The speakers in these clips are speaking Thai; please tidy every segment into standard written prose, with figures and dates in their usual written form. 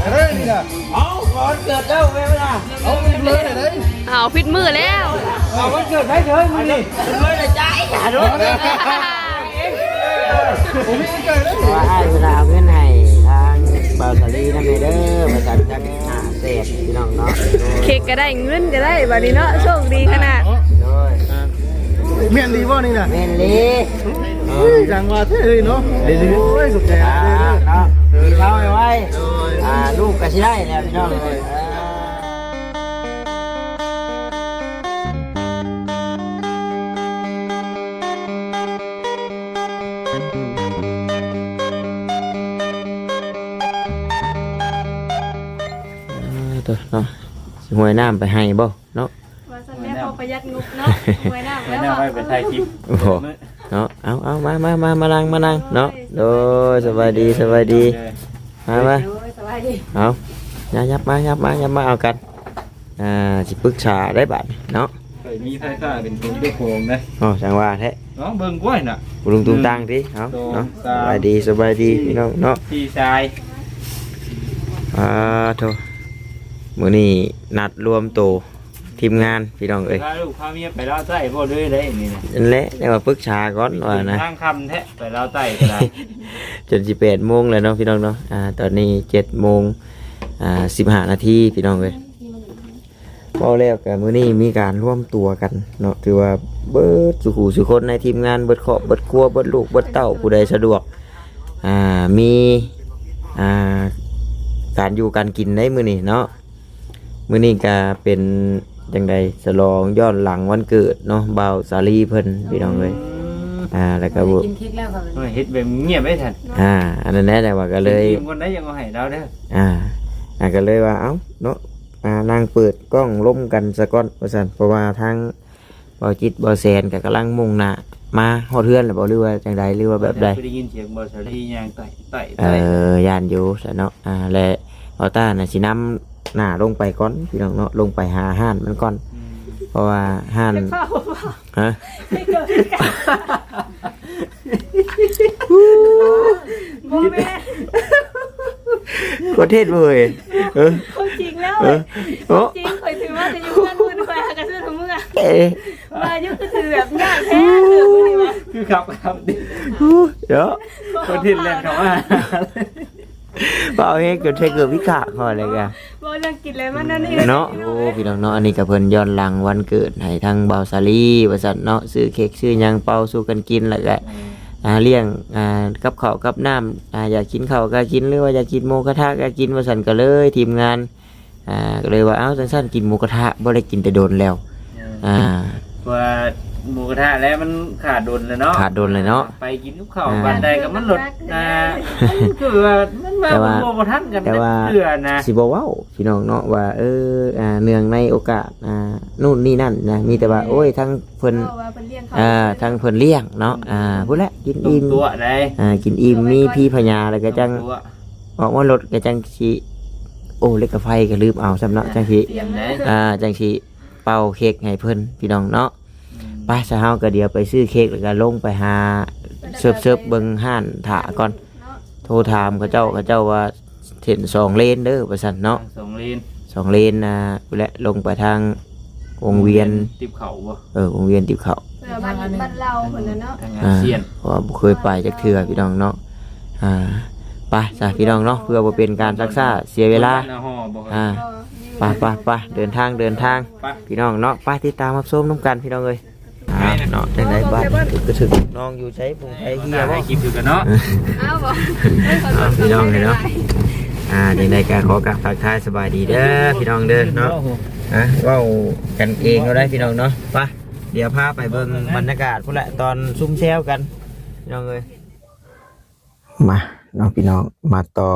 อะไรนี่นะเอาวันเกิดแล้วแม่ล่ะเอาเลยเลยเอาพิดมือแล้วเอาวันเกิดให้เธอมึงนี่เลยเลยใจอย่าโดนผมไม่เกิดแล้วว่าอ้ายเวลาเอาเงินให้ทางเบาสลีนั่นเด้อมาสั่งจักเศษพี่น้องเนาะเค้กก็ได้เงินก็ได้บัดนี้เนาะโชคดีขนาดโดยเมียนดีบ่นี่น่ะเมนลีจังว่าเท่เลยเนาะดีโอ้ยสุดแก่เนาะเล่าไว้ลูกก็สิได้แล้วพี่น้องเลยเนาะหวยน้ำไปให้บ่เนาะว่าซั่นแม่พอประหยัดงบเนาะหวยน้ำแล้วไปถ่ายคลิปโอ้โหเนาะเอามานั่งเนาะโดยสบายดีมาสบายดีเอายับมาเอากันสิปรึกษาได้บัดเนาะเคยมีไพ่ข้าเป็นคนด้วยโครงนะอ๋อจังว่าแท้น้องเบิ่งกล้วยน่ะลุงตุ้งตังดิเอาเนาะสบายดีพี่น้องเนาะพี่ชายโธ่มื้อนี้นัดรวมตัวทีมงานพี่น้องเอ้ยพาลูกพาเมียไปเล่าใต้บ่ด้วยได้นี่นะนั่นแหละได้มาปรึกษาก่อนว่านะทางคำแท้ไปเล่าใต้ก็ได้จน18 โมงแล้วเนาะพี่น้องเนาะตอนนี้7 โมง15 นาทีพี่น้องเอ้ยพอแล้วกันมื้อนี้มีการร่วมตัวกันเนาะถือว่าเบิดสุคนในทีมงานเบิดครอบเบิดครัวเบิดลูกเบิดเต้าผู้ใดสะดวกมีการอยู่การกินได้มื้อนี้เนาะมื้อนี้ก็เป็นจังใดฉลองย้อนหลังวันเกิดเนาะบ่าวสาลีเพิ่นพี่น้องเอ้ยแล้วก็กินเค้กแล้วครับเฮ็ดแบบเงียบไว้ทันอันนั้นแหละแต่ว่าก็เลยคนได้ยังเอาให้เราเด้อก็เลยว่าเอ้าเนาะนางเปิดกล้องล้มกันซะก่อนว่าซั่นเพราะว่าทางบ่าวจิตบ่าวแซนก็กำลังมุ่งหน้ามาฮอดเฮือนแล้วบ่หรือว่าจังใดหรือว่าแบบใดได้ยินเสียงบ่าวสาลีย่างไต่ย่านอยู่ซะเนาะและบ่าวตาน่ะสินำหน้าลงไปก่อนพี่น้องเนาะลงไปหาห้านมันก่อนเพราะว่าห้านฮะโมเมนต์ประเทศเลยจริงแล้วจริงคอยถือว่าจะยุ่งกันมือคอยหากระซื้อถุงมือมายุ่งก็ถือแบบง่ายแท้เถือมือนี่วะคือครับดิเดี๋ยวคนที่เล่นเขาว่าเปล่าเฮ้เกิดเกิดวิกาคออะไรกันบ่เรื่องกินอะไรมันนั่นนี่เนาะโอ้พี่น้องเนาะอันนี้กับเพิ่นย้อนหลังวันเกิดให้ทางบ่าวสาลีบริษัทเนาะซื้อเค้กซื้อยังเป่าสู่กันกินแล้วก็เลี้ยงกับข้าวกับน้ำอยากกินข้าวก็กินหรือว่าอยากกินหมูกระทะก็กินบริษัทก็เลยทีมงานก็เลยว่าเอ้าสั้นๆกินหมูกระทะบ่ได้กินแต่โดนแล้วว่าหมูกระทะแล้วมันขาดโดนเลยเนาะไปกินลูกข้าววันใดก็มันหลดคือว่ามันมาโมทันกันเพื่อนะสิบ่เว้าพี่น้องเนาะว่าเนื่องในโอกาสนู่นนี่นั่นนะมีแต่ว่าโอ้ยทั้งเพิ่นทั้งเพิ่นเลี้ยงเนาะพูดแล้วกินอิ่มตัวได้กินอิ่มมีพี่พญาแล้วก็จังออกว่ารถก็จังสิโอ้เล็กกระไฟก็ลืมเอาสำเนาะจังสิจังสิเป่าเค้กให้เพิ่นพี่น้องเนาะไปซะเฮาก็เดี๋ยวไปซื้อเค้กแล้วก็ลงไปหาเสิร์ฟเบิ่งห้านถาก่อนโทรถามเขาเจ้าว่าเห็น2 เลนเด้อว่าซั่นเนาะ2 เลนและลงไปทางวงเวียนติบเขาบ่วงเวียนติบเขาบ้านเราพุ่นน่ะเนาะเพราะบ่เคยไปจักเทื่อพี่น้องเนาะไปซะพี่น้องเนาะเพื่อบ่เป็นการซักซ่าเสียเวลาไปเดินทางพี่น้องเนาะไปติดตามรับชมน้ำกันพี่น้องเอ้ยเนาะจังได๋บ้านก็ถึงน้องอยู่ใช้พงไผเฮียบ่กินอยู่กันเนาะบ่พี่น้องเนาะจังได๋ก็ขอกราบทักทายสบายดีเด้อพี่น้องเด้อเนาะเว้ากันเองก็ได้พี่น้องเนาะไปเดี๋ยวพาไปเบิ่งบรรยากาศพุ่นแหละตอนซุ่มแซวกันพี่น้องเอ้ยมาน้องพี่น้องมาต่อ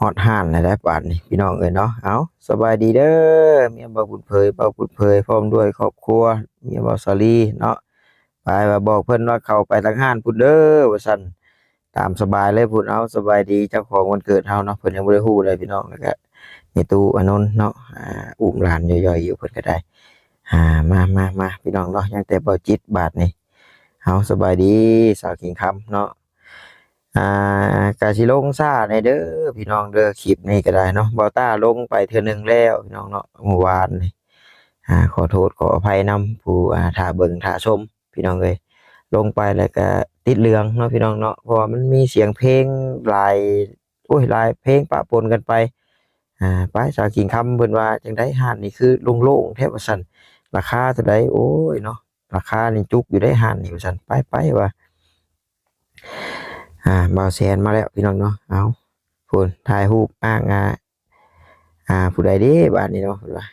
ฮอดห่านได้ป่านนี้พี่น้องเอ้ยเนาะเอาสบายดีเด้อเมียบ่าวบุญเผยพร้อมด้วยครอบครัวเมียบ่าวสาลีเนาะไปว่าบอกเพิ่นว่าเข้าไปทางห้านพุ่นเด้อว่าซั่นตามสบายเลยพุ่นเอาสบายดีเจ้าของวันเกิดเฮาเนาะเพิ่นยังบ่ได้ฮู้เลยพี่น้องแล้วก็มีตู้อนนท์เนาะอุ้มหลานย่อยๆอยู่เพิ่นก็ได้มาพี่น้องเนาะยังแต่บ่จิตบาทนี่เฮาสบายดีสาวกิ่งคำเนาะ กาสิลงซ่าในเด้อพี่น้องเด้อคลิปนี้ก็ได้เนาะบ่ต้าลงไปเทื่อนึงแล้วพี่น้องเนาะเมื่อวานนี่ขอโทษขออภัยนำผู้ถ้าเบิ่งถ้าชมพี่น้องเอ้ยลงไปแล้วก็ติดเรื่องเนาะพี่น้องเนาะเพราะว่ามันมีเสียงเพลงหลายหลายเพลงปะปนกันไปไปสาวกิ่งคำเพิ่นว่าจังได๋ห้านนี่คือโล่งๆแท้ว่าซั่นราคาเท่าใดโอ้ยเนาะราคานี่จุกอยู่ได้ห้านนี่ว่าซั่นไปว่าบ่าวแสนมาแล้วพี่น้องเนาะเอาพูนถ่ายรูปอ้างผู้ใดเด้บ้านนี้เนาะเพิ่นว่า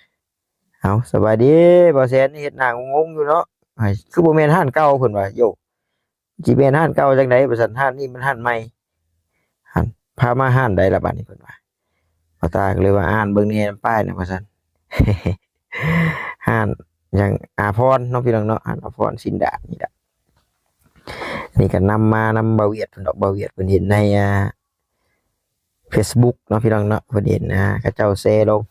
เอาสบายดีบ่าวแสนเฮ็ดหน้างงๆอยู่เนาะคือบ่แม่นห้านเก่าเพิ่นว่าโยสิแม่นห้านเก่าจังได๋ว่าซั่นห้านนี้มันห้านใหม่ห้านพามาห้านใดล่ะบัดนี้เพิ่นว่าพ่อตาก็เลยว่าอ่านเบิ่งในป้ายน่ะว่าซั่น ห้านหยังอาพรเนาะพี่น้องเนาะอาพรสินดานี่ล่ะนี่ก็นำบ่าวเวียดเพิ่นดอกบ่าวเวียดเพิ่นเห็นในFacebook เนาะพี่น้องเนาะเพิ่นเห็นเขาเจ้าแชร์ลง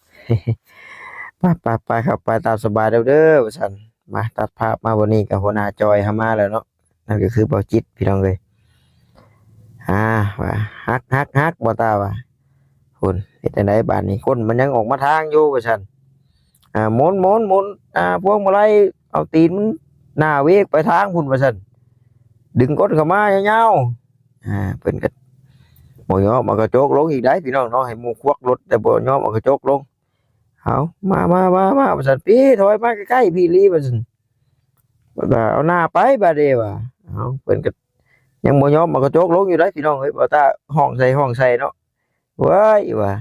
ไปครับไปตามสบายเด้อว่าซั่นมาตัดภาพมาวันนี้กับหัวหน้าจอยเฮามาแล้วเนาะนั่นก็คือเบาจิตพี่น้องเอ้ยว่าฮักบ่ตาว่าพุ่นเฮ็ดจังได๋บาดนี้คนมันยังออกมาทางอยู่ว่าซั่นหมุนพวงมาลัยเอาตีนมันหน้าเวกไปทางพุ่นว่าซั่นดึงกดเข้ามายาวๆเพิ่นก็บ่ยอมเอากระจกลงอีกได้พี่น้องเนาะให้หมู่ควักรถแต่บ่ยอมเอากระจกลงเอามาว่าซั่นพี่ถอยมาใกล้ๆพี่ลีว่าซั่นว่าเอาหน้าไปบาดเดว่าเอาเพิ่นก็ยังบ่ยอมเอากระจกลงอยู่ได้พี่น้องเอ้ยบ่ตาห้องใส่เนาะเว้ยว่า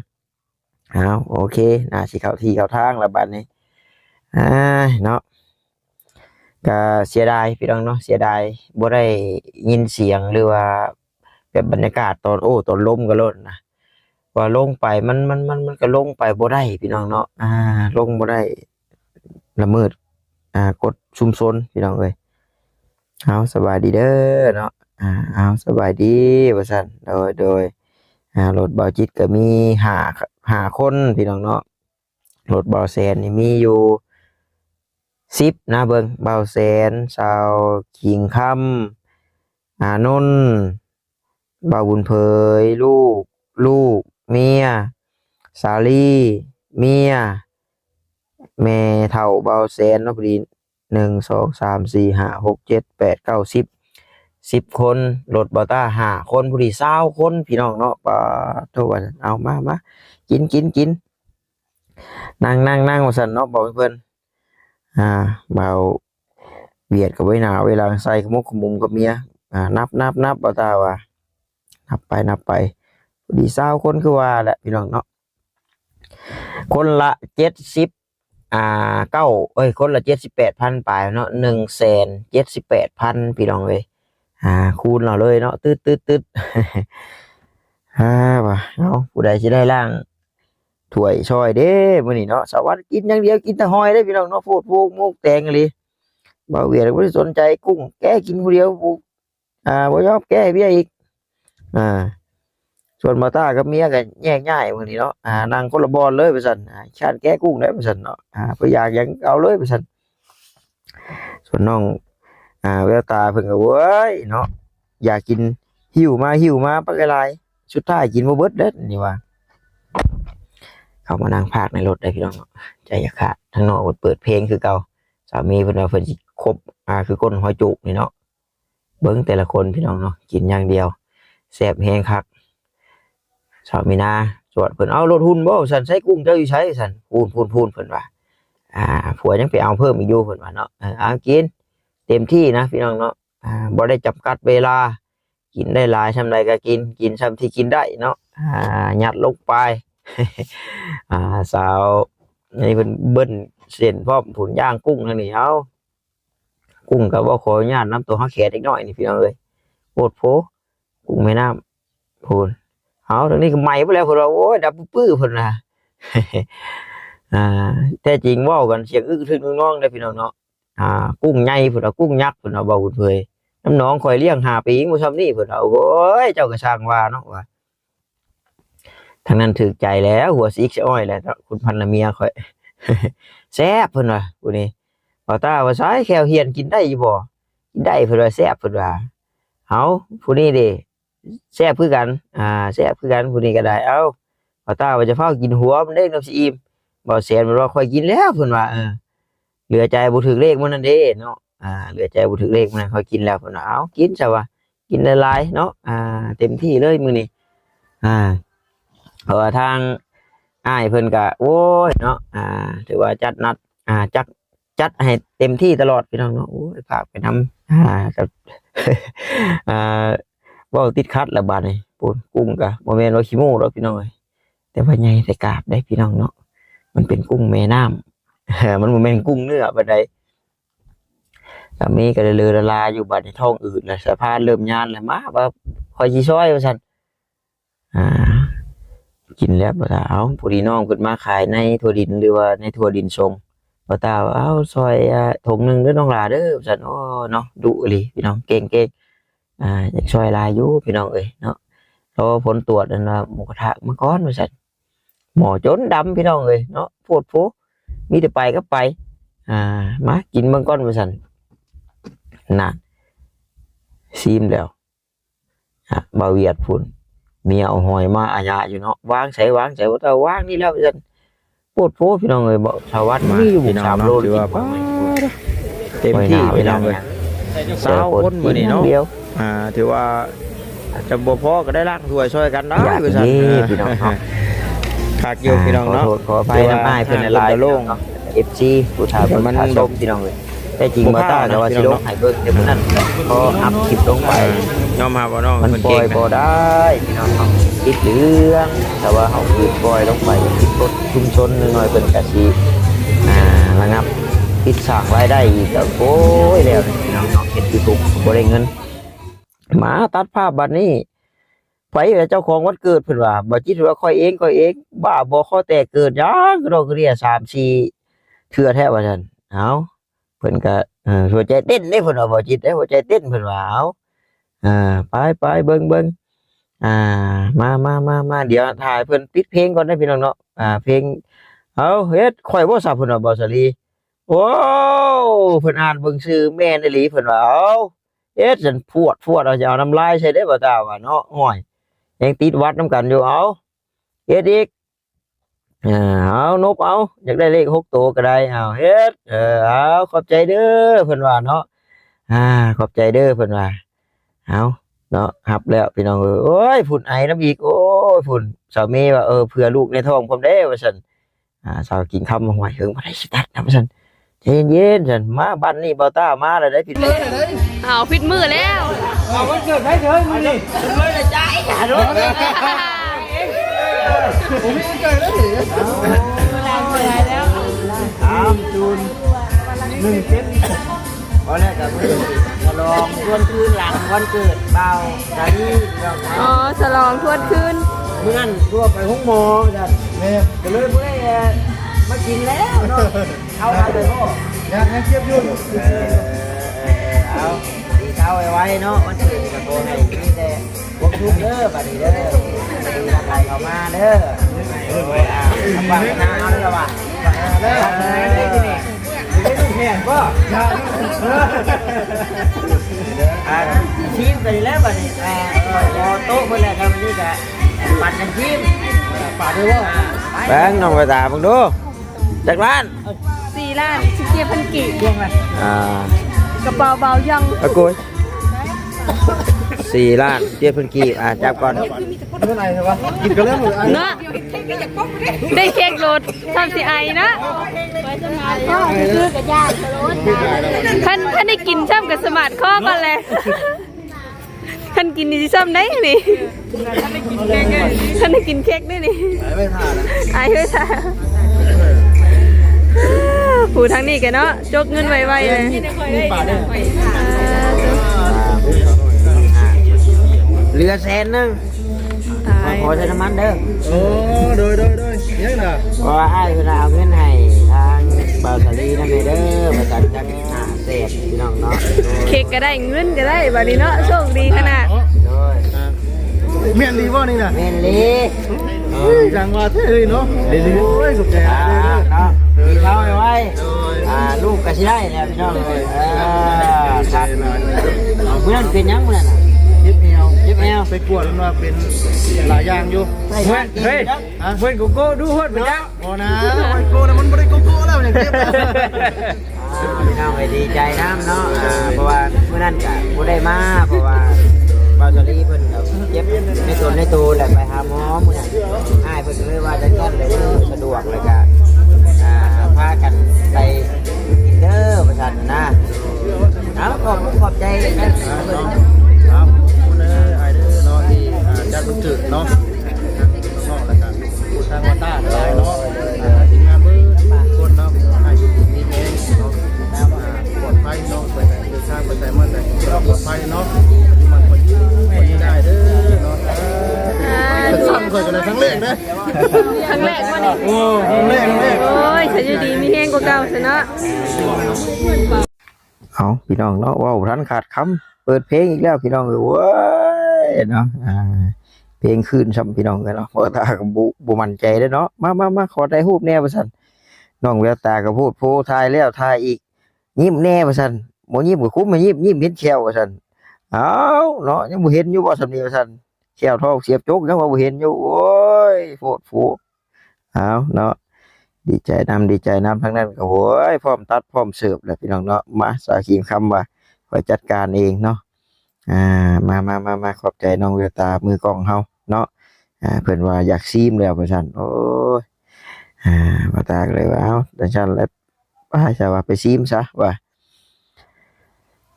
เอาโอเคน่าสิเข้าที่เข้าทางแล้วบัดนี้เนาะก็เสียดายพี่น้องเนาะเสียดายบ่ได้ยินเสียงหรือว่าแบบบรรยากาศตอนลมก็ลดนะว่าลงไปมันก็ลงไปบ่ได้พี่น้องเนาะลงบ่ได้ละเมิดกฎชุมชนพี่น้องเอ้ยเอาสบายดีเด้อเนาะเอาสบายดีว่าซั่นโดยรถเบาจิตก็มี5คนพี่น้องเนาะรถเบาแสนนี่มีอยู่10นะเบิ่งเบาแสนชาวขิงค่ำนนท์เบาบุญเผยลูกเมียสาลีเมียแม่เฒ่าเบาแสนเนาะพอดี1 2 3 4 5 6 7 8 9 10คนรถบ่ต้า5คนผู้ดี20คนพี่น้องเนาะปะโทว่าเอามากินนั่งว่าซั่นเนาะบอกเพิ่นเบาเบียดกับไว้หนาเวลาใส่ขมุกขมุมกับเมียนับบ่ต้าว่านับไปผู้ดี20คนคือว่าแหละพี่น้องเนาะคนละ70คนละ 78,000 ปลายเนาะ 178,000 พี่น้องเอ้ยคูณเราเลยเนาะตึ๊ดว่ะเอาผู้ใดสิได้ล่างถ้วยช่อยเด้มื้อนี้เนาะสวัสดิ์กินอย่างเดียวกินแต่หอยเด้พี่น้องเนาะโพดโพกมุกแตงอีหลีบ่าวเวียดบ่ได้สนใจกุ้งแกกินผู้เดียวบ่ยอมแกเบี้ยอีกส่วนบ่าวต้ากับเมียก็แยกย้ายมื้อนี้เนาะนั่งคนละบอนเลยว่าซั่นชาติแกกุ้งได้ว่าซั่นเนาะเพิ่นอยากหยังเอาเลยว่าซั่นส่วนน้องแววตาเพิ่นก็เว้ยเนาะอยากกินหิวมาปักหลายสุดท้ายกินบ่เบิดเด้อนี่ว่าเขามานั่งพากในรถได้พี่น้องเนาะใจอยากขาดทางนอกเปิดเพลงคือเก่าสามีเพิ่นว่าเพิ่นสิคบคือก้นหอยจุกนี่เนาะเบิ่งแต่ละคนพี่น้องเนาะกินอย่างเดียวแซ่บแฮงคักสามีนาจวดเพิ่นเอารถหุ่นบ่ซั่นใช้กุ้งเจ้าอยู่ใช้ซั่นพูนเพิ่นว่าผัวยังไปเอาเพิ่มอีกอยู่เพิ่นว่าเนาะเอากินเต็มที่นะพี่น้องเนาะบ่ได้จำกัดเวลากินได้หลายชำใดก็กินชำที่กินได้เนาะยัดลงไป สาวนี่เพิ่นเบิ้นเส้นพร้อมผุนย่างกุ้งทางนี้เอากุ้งก็บ่ขออนุญาตนำตัวเฮาแขกเล็กน้อยนี่พี่น้องเอ้ยโพดโผกุ้งแม่น้ำพูนเอาทางนี้ก็ใหม่ไปแล้วเพิ่นว่าโอ้ยดับปื้อเพิ่นน่ะ แท้จริงเว้ากันเสียงอึกทึกน้องๆได้พี่น้องเนาะกุ้งใหญ่เพิ่นเอากุ้งยักษ์เพิ่นเอาบ่บุญเผยน้ำน้องข่อยเลี้ยง5 ปีบ่ซ้ำนี้เพิ่นเอาโอ้ยเจ้าก็ช่างว่าเนาะว่าทางนั้นถึกใจแล้วหัวซีกอ้อยแล้วคุณพันละเมียข่อย แซ่บเพิ่นว่าผู้นี้บ่ตาว่าสายแขวเฮียนกินได้อยู่บ่กินได้เพิ่นว่าแซ่บเพิ่นว่าเฮาผู้นี้เด้ แซ่บคือกันแซ่บคือกันผู้นี้ก็ได้เอ้าบ่ตาว่าจะเฝ้ากินหัวมันเด้น้ำสิอิ่มบ่แสนมันว่าค่อยกินแล้วเพิ่นว่าเหลือใจบ่ถึกเลขมื้อนั้นเด้เนาะเหลือใจบ่ถึกเลขมื้อนั้นค่อยกินแล้วเพิ่นว่าเอ้ากินซะว่ากินหลายๆเนาะเต็มที่เลยมื้อนี้เพราะว่าทางอ้ายเพิ่นก็โอ้ยเนาะถือว่าจัดนัดจัดให้เต็มที่ตลอดพี่น้องเนาะโอ้ยฝากไปนำกับเว้าติดขัดละบาดนี้ปูนกุ้งก็บ่แม่นว่าขี้โม้ดอกพี่น้องเอ้ยแต่ว่าใหญ่แต่กราบได้พี่น้องเนาะมันเป็นกุ้งแม่น้ำมันบ่แม่นกุ้งเนื้อปานใดก็มีก็เลยละลายอยู่บาดในท้องอืดแล้วสะพานเริ่มยานแล้วมาว่าคอยสิซอยว่าซั่นกินแล้วบ่ตาเอาผู้ดีน้องเพิ่นมาขายในทั่วดินหรือว่าในทั่วดินทรงบ่ตาเอาซอยถุงนึงเด้อน้องหลาเด้อว่าซั่นโอ้เนาะดุอีหลีพี่น้องเก่งอยากซอยลายอยู่พี่น้องเอ้ยเนาะรอผลตรวจนั่นน่ะหมูกระทะมาก่อนว่าซั่นหมอจนดำพี่น้องเอ้ยเนาะโพดโผมีแต่ไปก็ไปมากินเบิ่งก่อนว่าซั่นน่ะซีมแล้วบ่าวเวียดพุ่นเมียเอาหอยมาอาญาอยู่เนาะวางใส่ว่าแต่วางนี่แล้วซั่นโพดโผพี่น้องเอ้ยบ่ชาววัดมีอยู่3โลถือว่าเต็มที่พี่น้องเอ้ย20คนมื้อนี้เนาะถือว่าจะบ่พอก็ได้ล้างถ้วยช่วยกันได้ว่าซั่นพี่น้องเนาะคักอยู่พี่น้องเนาะขออภัยน้ำอ้ายเพิ่นหลายโล่ง FC ผู้ชายเพิ่นมันลมพี่น้องเอ้ยแต่จริงบ่ตาก็ว่าสิลงให้เบิ่งแต่มื้อนั้นพออัพคลิปลงไปยอมรับว่าน้องมันปล่อยบ่ได้พี่น้องเนาะคิดเรื่องแต่ว่าเฮาคือปล่อยลงไปคิดรถชุมชนน้อยๆเพิ่นก็สิระงับคิดสร้างรายได้อีกก็โอ้ยแล้วพี่น้องเนาะเฮ็ด YouTube บ่ได้เงินมาตัดภาพบัดนี้ไผเจ้าของวันเกิดเพิ่นว่าบ่จิตว่าค่อยเองบ้าบ่ขอแต่เกิดหยังก็ดอกเรีย3-4เทื่อแท้ว่าซั่นเอ้าเพิ่นก็หัวใจเต้นเด้เพิ่นว่าบ่จิตได้หัวใจเต้นเพิ่นว่าเอ้าไปเบิ่งมาเดี๋ยวถ่ายเพิ่นปิดเพลงก่อนได้พี่น้องเนาะเพลงเอาเฮ็ดข่อยบ่ทราบเพิ่นว่าบ่สลีโอ้เพิ่นอ่านเบิ่งชื่อแม่นอีหลีเพิ่นว่าเอาเฮ็ดจันพวดเอาจะเอาน้ำลายใส่ได้บ่ตาว่าเนาะห้อยยังติดวัดนำกันอยู่เอาเฮ็ดอีกเอานบเอาอยากได้เลข6ตัวก็ได้เอาเฮ็ดเอาขอบใจเด้อเพิ่นว่าเนาะขอบใจเด้อเพิ่นว่าเอาเนาะหับแล้วพี่น้องโอ้ยฝุ่นไอน้ำอีกโอ้ยฝุ่นสามีว่าเผื่อลูกในท้องผมได้ว่าซั่นสาวกินคำหวยเฮิงบ่ได้สิตัดนะว่าซั่นใจเย็นๆซั่นมาบ้านนี้เบาต้ามาแล้วได้ผิดมือเอาผิดมือแล้ววันเกิดได้เถิงมื้อนี้เลยละใจอย่ารถผมมีเกิดแล้วสิแล้วจูน17พอแล้วก็มื้อฉลองชวนคืนหลังวันเกิดเบาใจฉลองชวนคืนมื้อนั้นทั่วไปห้องหมอจัดแม่ก็เลยบ่ได้มากินแล้วเนาะเอาเลยพ่ออยากให้เทียบยุ่นเอาดีเช้าไว้เนาะวันเกิดก็โตให้มีแต่พวกทุกเด้อบัดนี้เด้อดีรักใครเข้ามาเด้อทำบ้านนาเอาเด้อว่ะเด้อที่นี่ไม่ต้องแข่งก็ชิมไปแล้วบัดนี้พอโต๊ะเพิ่นแล้วครับนี่ก็ปัดกันชิมปัดด้วยว่าแบงน้องไปตาเบิ่งดูจากร้าน4 ล้าน17,000กีบยังไงกระเป๋าเบายังอะกุย4 ล้าน7,000กีบจับก่อนเมื่อไหร่ใช่ปะกินกันแล้วเนาะได้เค้กโรดทำสิไอนะคือกระยาท่านได้กินซ้ำกับสมาร์ทข้อก่อนเลยท่านกินดิซ้ำได้นี่ท่านได้กินเค้กได้นี่ไม่ทานไอ้ไม่ทานผู้ทางนี้กันเนาะจกเงินไวๆเลยเรือ100,000ขอใช้น้ำมันเด้อโอ้โดยยังน่ะก็อ้ายเวลาเอาเงินให้ทางเบาสลีนั่นเด้อมาจัดจักเศษพี่น้องเนาะเค้กก็ได้เงินก็ได้บัดนี้เนาะโชคดีขนาดเมียนลีบ่นี่น่ะเมียนลีจังว่าเท่เลยเนาะโอ้ยสุขใจเลยเนาะกินข้าวไว้ลูกก็สิได้แล้วพี่น้องครับเมื่อนั้นเป็นยังเมื่อนั้นเจ็บ แนว ไปกวดมันว่าเป็นหลายอย่างอยู่ ใส่ เฮ้ยเพื่อนโกโก้ดูฮอดไปจ้ะ พอนะไอ้โก้นะมันไม่ได้โกโก้แล้วอย่างเทียบแล้ว พี่น้องไปดีใจน้ำเนาะเพราะว่าเมื่อนั้นก็บ่ได้มาเพราะว่าบาสลีเพิ่นก็เจ็บในตัวแหละไปหาหมอมื้อนั้นอ้ายเพิ่นก็เลยว่าจะกันเลยสะดวกเลยก็พากันไปกินเด้อประชาชนนะเอาขอบใจนะ ครับคุณเอ้ยไอ้เด้อเนาะที่จัดวันจุดเนาะนอกจากพูดทางวัดต้าหลายเนาะทีมงานเบอร์คนเนาะให้มีเองเนาะปลอดภัยเนาะไปไหนเดินทางไปไหนมาไหนก็ปลอดภัยเนาะมันคนยืนได้เด้อเนาะสั่งเคยกันเลยทั้งเลขนะ ครั้งแรกว่านี่ โอ้เลข โอ้ยฉันอยู่ดีมีแห้งกว่าเก่าซะเนาะ เอาพี่น้องเนาะว้าวทันขาดคำเปิดเพลงอีกแล้วพี่น้องเว้ยเนาะเพลงคืนซ้ำพี่น้องเลยเนาะเพราะตากับบุมั่นใจได้เนาะมาขอได้รูปแน่ประสันน้องแววตากับพูดโพทายแล้วทายอีกยิ้มแน่ประสันโมยิ้มกับคุ้มมายิ้มเห็นแขวประสันเอาเนาะยังบ่เห็นอยู่บ่สำเนียงประสันแขวทองเสียบจกยังว่าบ่เห็นอยู่โอ้ยโฟดเอาเนาะดีใจนำทั้งนั้นก็โอ้ยพร้อมตัดพร้อมเสิร์ฟแล้วพี่น้องเนาะมาสาขีคำว่าคอยจัดการเองเนาะมาขอบใจน้องเวตามือกองเฮาเนาะเพิ่นว่าอยากซีมแล้วประชันโอ้ยมาตาเลยว่าเอาแต่ฉันแล้วว่าจะว่าไปซีมซะว่า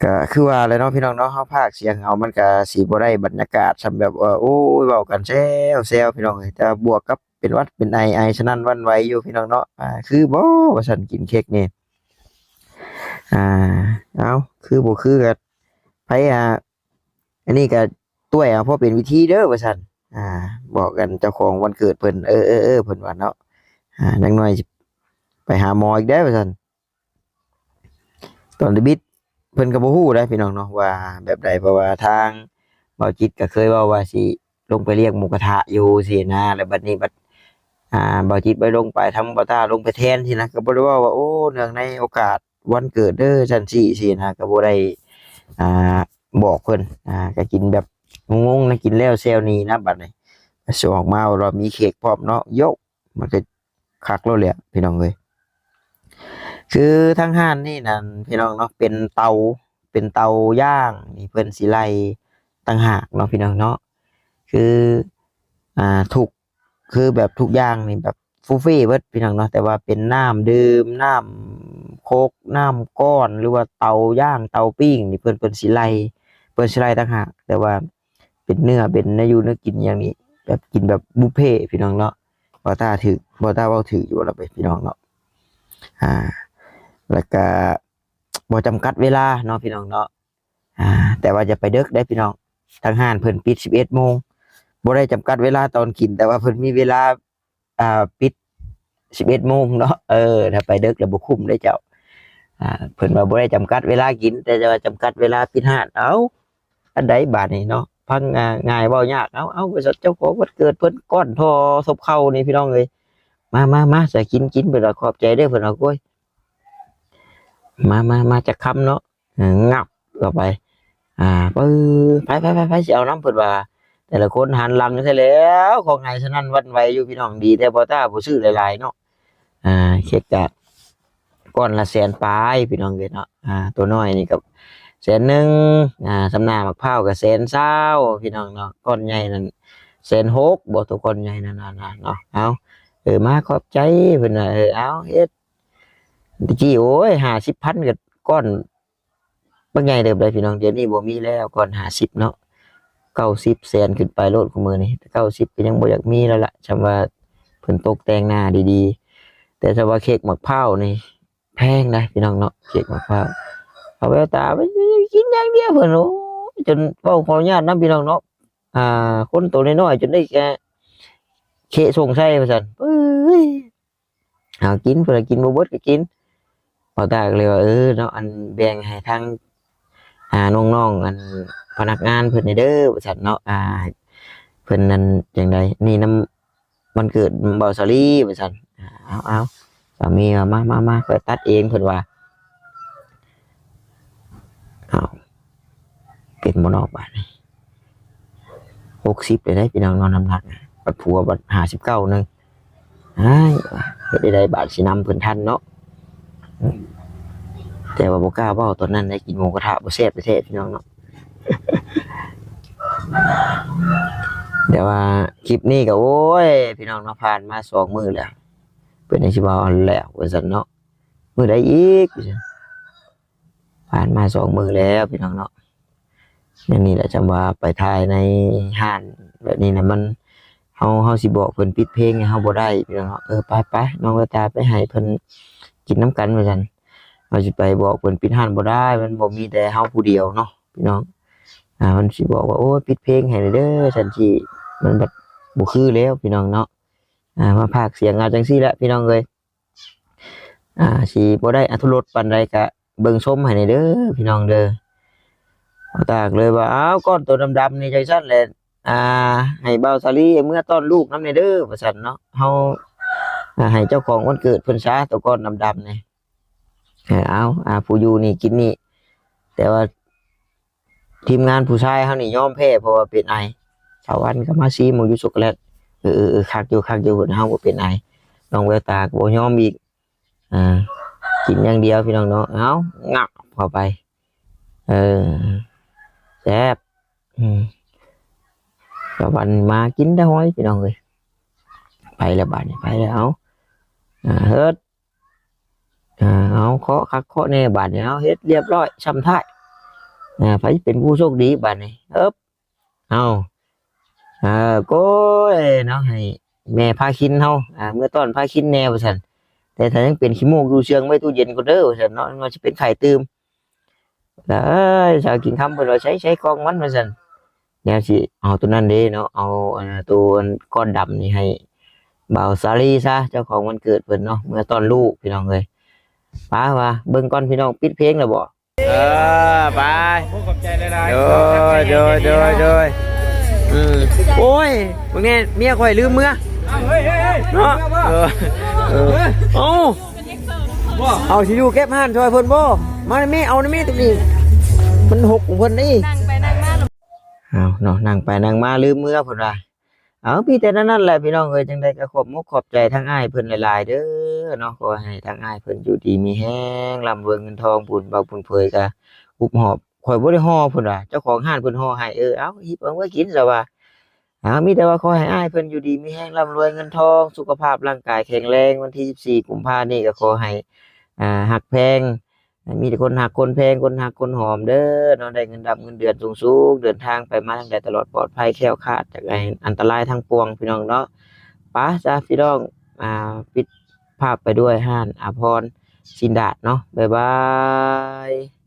ก็คือว่าอะไรเนาะพี่น้องเนาะเฮาพากเสียงเอามันก็สิบ่ได้บรรยากาศซำแบบว่าโอ้ยเว้ากันแซวพี่น้องเอ้ยแต่บวกกับเป็นวัดเป็นไอฉะนั้นวันไหวอยู่พี่น้องเนาะคือบ่ว่าฉันกินเค้กนี่เอาคือบ่คือก็ไผอันนี้ก็ต้วยเพราะเป็นวิธีเด้อว่าซั่นบอกกันเจ้าของวันเกิดเพิ่นเพิ่นว่าเนาะจังหน่อยไปหาหมออีกได้อว่าซั่นตอนบิดเพิ่นก็บ่ฮู้ได้พี่น้องเนาะว่าแบบใดเพราะว่าทางเบาจิตก็เคยเว้าว่าสิลงไปเรียกหมูกระทะอยู่สินะแล้วบัดนี้เบาจิตไปลงไปทำบ่ตาลงไปแทนสินะก็บ่ได้ว่าโอ้เนื่องในโอกาสวันเกิดเด้อจังซี่สินะก็บ่ได้บอกเพิ่นก็กินแบบงงๆนะกินแล้วเซลนี้นะบัดนี้ส่งออกมาเรามีเค้กพร้อมเนาะยกมันก็คักแล้วแหละพี่น้องเอ้ยคือทั้งห้านนี่นั่นพี่น้องเนาะเป็นเตาย่างนี่เพิ่นสิไล่ต่างหากเนาะพี่น้องเนาะคือถูกคือแบบทุกอย่างนี่แบบฟูเฟ่เบิดพี่น้องเนาะแต่ว่าเป็นน้ำดื่มน้ำโคกน้ำก้อนหรือว่าเตาย่างเตาปิ้งนี่เพิ่นสิไล่ต่างหากแต่ว่าเป็นเนื้อเป็นเนื้ออยู่เนื้อกินอย่างนี้แบบกินแบบบุฟเฟ่พี่น้องเนาะบ่ตาเว้าถืออยู่แล้วไปพี่น้องเนาะแล้วก็บ่จำกัดเวลาเนาะพี่น้องเนาะแต่ว่าจะไปดึกได้พี่น้องทางห้านเพิ่นปิด 11 โมงบ่ได้จำกัดเวลาตอนกินแต่ว่าเพิ่นมีเวลาปิด 11 โมงเนาะถ้าไปดึกแล้วบ่คุ้มได้เจ้าเพิ่นว่าบ่ได้จำกัดเวลากินแต่จะจำกัดเวลาปิดห้านเอาอันใดบาดนี้เนาะพังง่ายเว้ายากเอาบริษัทเจ้าของวันเกิดเพิ่นก้อนทอซบเข้านี่พี่น้องเอ้ยมาจะกินเพิ่นขอบใจเด้อเพิ่นว่าโอ้ยมาจากคำเนาะงับเข้าไปไปสิเอาน้ำเพิ่นว่าแต่ละคนหันหลังใช่แล้วของไงฉะนั้นวันไหวอยู่พี่น้องดีแต่บ่ตาบ่ซื้อหลายๆเนาะเค้กกะก้อนละแสนปลายพี่น้องเอ้ยเนาะตัวน้อยนี่กับ100,000สำนาบักพร้าวกับ120,000พี่น้องเนาะก้อนใหญ่นั่น160,000บ่ตัวก้อนใหญ่นั่นเนาะเอามาขอบใจเพิ่นว่าเอาเฮ็ดตะกี้โอ้ย50,000ก็ก้อนบ่ใหญ่เด้อเลยพี่น้องเดี๋ยวนี้บ่มีแล้วก้อน50เนาะ90แสนขึ้นไปโลดของมื้อนี้90ก็ยังบ่อยากมีแล้วล่ะจำว่าเพิ่นตกแต่งหน้าดีๆแต่ถ้าว่าเค้กมะพร้าวนี่แพงนะพี่น้องเนาะเค้กมะพร้าวเอาแววตาไปกินอย่างเดียวเพิ่นโอ้จนเว้าขออนุญาตนำพี่น้องเนาะคนตัวน้อยๆจนได้แค่เคะส่งใส่ว่าซั่นเอากินเพิ่นกินบ่เบิดก็กินพอตาก็เลยว่าเนาะอันแบ่งให้ทางน้องๆอันพนักงานเพิ่นเด้อว่าซั่นเนาะเพิ่นนั่นจังไดนี่นำวันเกิดเบาสาลีว่าซั่นเอาสามีมาค่อยตัดเองเพิ่นว่าเป็นบ่นอกบาดนี้ 60เลยได้พี่น้องนอนน้ำหนักบัดผัวบัด59นึงอ้ายเฮ็ดได้บาดสินำเพิ่นทันเนาะแต่ว่าบ่กล้าเว้าตอนนั้นได้กินหมูกระทะบ่แซ่บแท้ๆพี่น้องเนาะ เดี๋ยวว่าคลิปนี้ก็โอ้ยพี่น้องมาผ่านมา2มื้อแล้วเป็นจังสิว่าเอาแล้วว่าซั่นเนาะมื้อใดอีกผ่านมา2มื้อแล้วพี่น้องเนาะอย่างนี้แหละจำว่าไปถ่ายในห้างแบบนี้นะมันเฮาสิบอกเพิ่นปิดเพลงให้เฮาบ่ได้พี่น้องเนาะไปน้องกระตาไปให้เพิ่นกินน้ำกันว่าซั่นเฮาสิไปบอกเพิ่นปิดห้างบ่ได้มันบ่มีแต่เฮาผู้เดียวเนาะพี่น้องมันสิบอกว่าโอ้ยปิดเพลงให้เด้อซั่นสิมันแบบบ่คือแล้วพี่น้องเนาะมาพากย์เสียงเอาจังซี่แหละพี่น้องเอ้ยสิบ่ได้อรรถรสปานใดก็เบิ่งชมให้เด้อพี่น้องเด้อตากเลยว่าอ้าวก้อนตัวดำๆนี่จังซั่นแหละให้เบาสาลีเมื่อต้อนลูกนำเด้อว่าซั่นเนาะเฮาให้เจ้าของวันเกิดเพิ่นซะตัวก้อนดำๆนี่เอาผู้อยู่นี่กินนี่แต่ว่าทีมงานผู้ชายเฮานี่ยอมแพ้เพราะว่าเป็นไอชาววันก็มาซีหมูอยู่ช็อกโกแลตคักอยู่เฮาบ่เป็นไอน้องแววตาก็บ่ยอมอีกกินอย่างเดียวพี่น้องเนาะเอางับเข้าไปแซ่บชาววันมากินได้ห้อยพี่น้องเอ้ยไปแล้วบาดนี้ไปแล้วเฮ็ดเอาเคาะคักเคาะแน่บาดนี้เอาเฮ็ดเรียบร้อยช้ำท้ายไผเป็นผู้โชคดีบาดนี้เอาก็เนาะให้แม่พาคินเฮาเมื่อตอนพาคินแนวซั่นแต่ถ้ายังเป็นขี้มูกอยู่เชืองไว้ตู้เย็นก็เด้อซั่นเนาะมันสิเป็นไข่ตืมชาวกินคำเพิ่นว่าใช้กองมันว่าซั่นแนวสิเอาตัวนั้นเด้เนาะเอาตัวก้อนดำนี่ให้บ่าวสาลีซะเจ้าของวันเกิดเพิ่นเนาะเมื่อตอนลูกพี่น้องเอ้ยป้าว่าเบิ่งก่อนพี่น้องปิดเพลงแล้วบ่ไปขอบใจหลายๆโดยโอ้ยมึงเนี่ยเมียข่อยลืมเมื่อเนาะเอาสิอยู่เก็บห่านช่วยเพิ่นบ่มาแม่เอาแม่ตรงนี้มันหกของเพิ่นนี่นั่งไปนั่งมาเอาเนาะนั่งไปนั่งมาลืมเมื่อเพิ่นว่าเอาพี่แต่นั่นแหละพี่น้องเอ้ยจังได๋ก็ขอบใจทั้งอ้ายเพิ่นหลายๆเด้อเนาะขอให้ทั้งอ้ายเพิ่นอยู่ดีมีแฮงร่ำรวยเงินทองบุญเบาบุญเผยก็หุบหอบข่อยบ่ได้ห่อเพิ่นว่าเจ้าของห้านเพิ่นห่อให้เอาหิบเอาไว้กินซะว่ามีแต่ว่าขอให้อ้ายเพิ่นอยู่ดีมีแฮงร่ำรวยเงินทองสุขภาพร่างกายแข็งแรงวันที่14กุมภาพันธ์นี้ก็ขอให้หักแพงมีแต่คนหักคนแพงคนหักคนหอมเด้อเนาะได้เงินดับเงินเดือนสูงๆเดินทางไปมาทางใดตลอดปลอดภัยแคล้วคลาดจากอันตรายทั้งปวงพี่น้องเนาะป้าจ้าพี่น้องปิดภาพไปด้วยห้านอาภรณ์ชินดาษเนาะบ๊ายบาย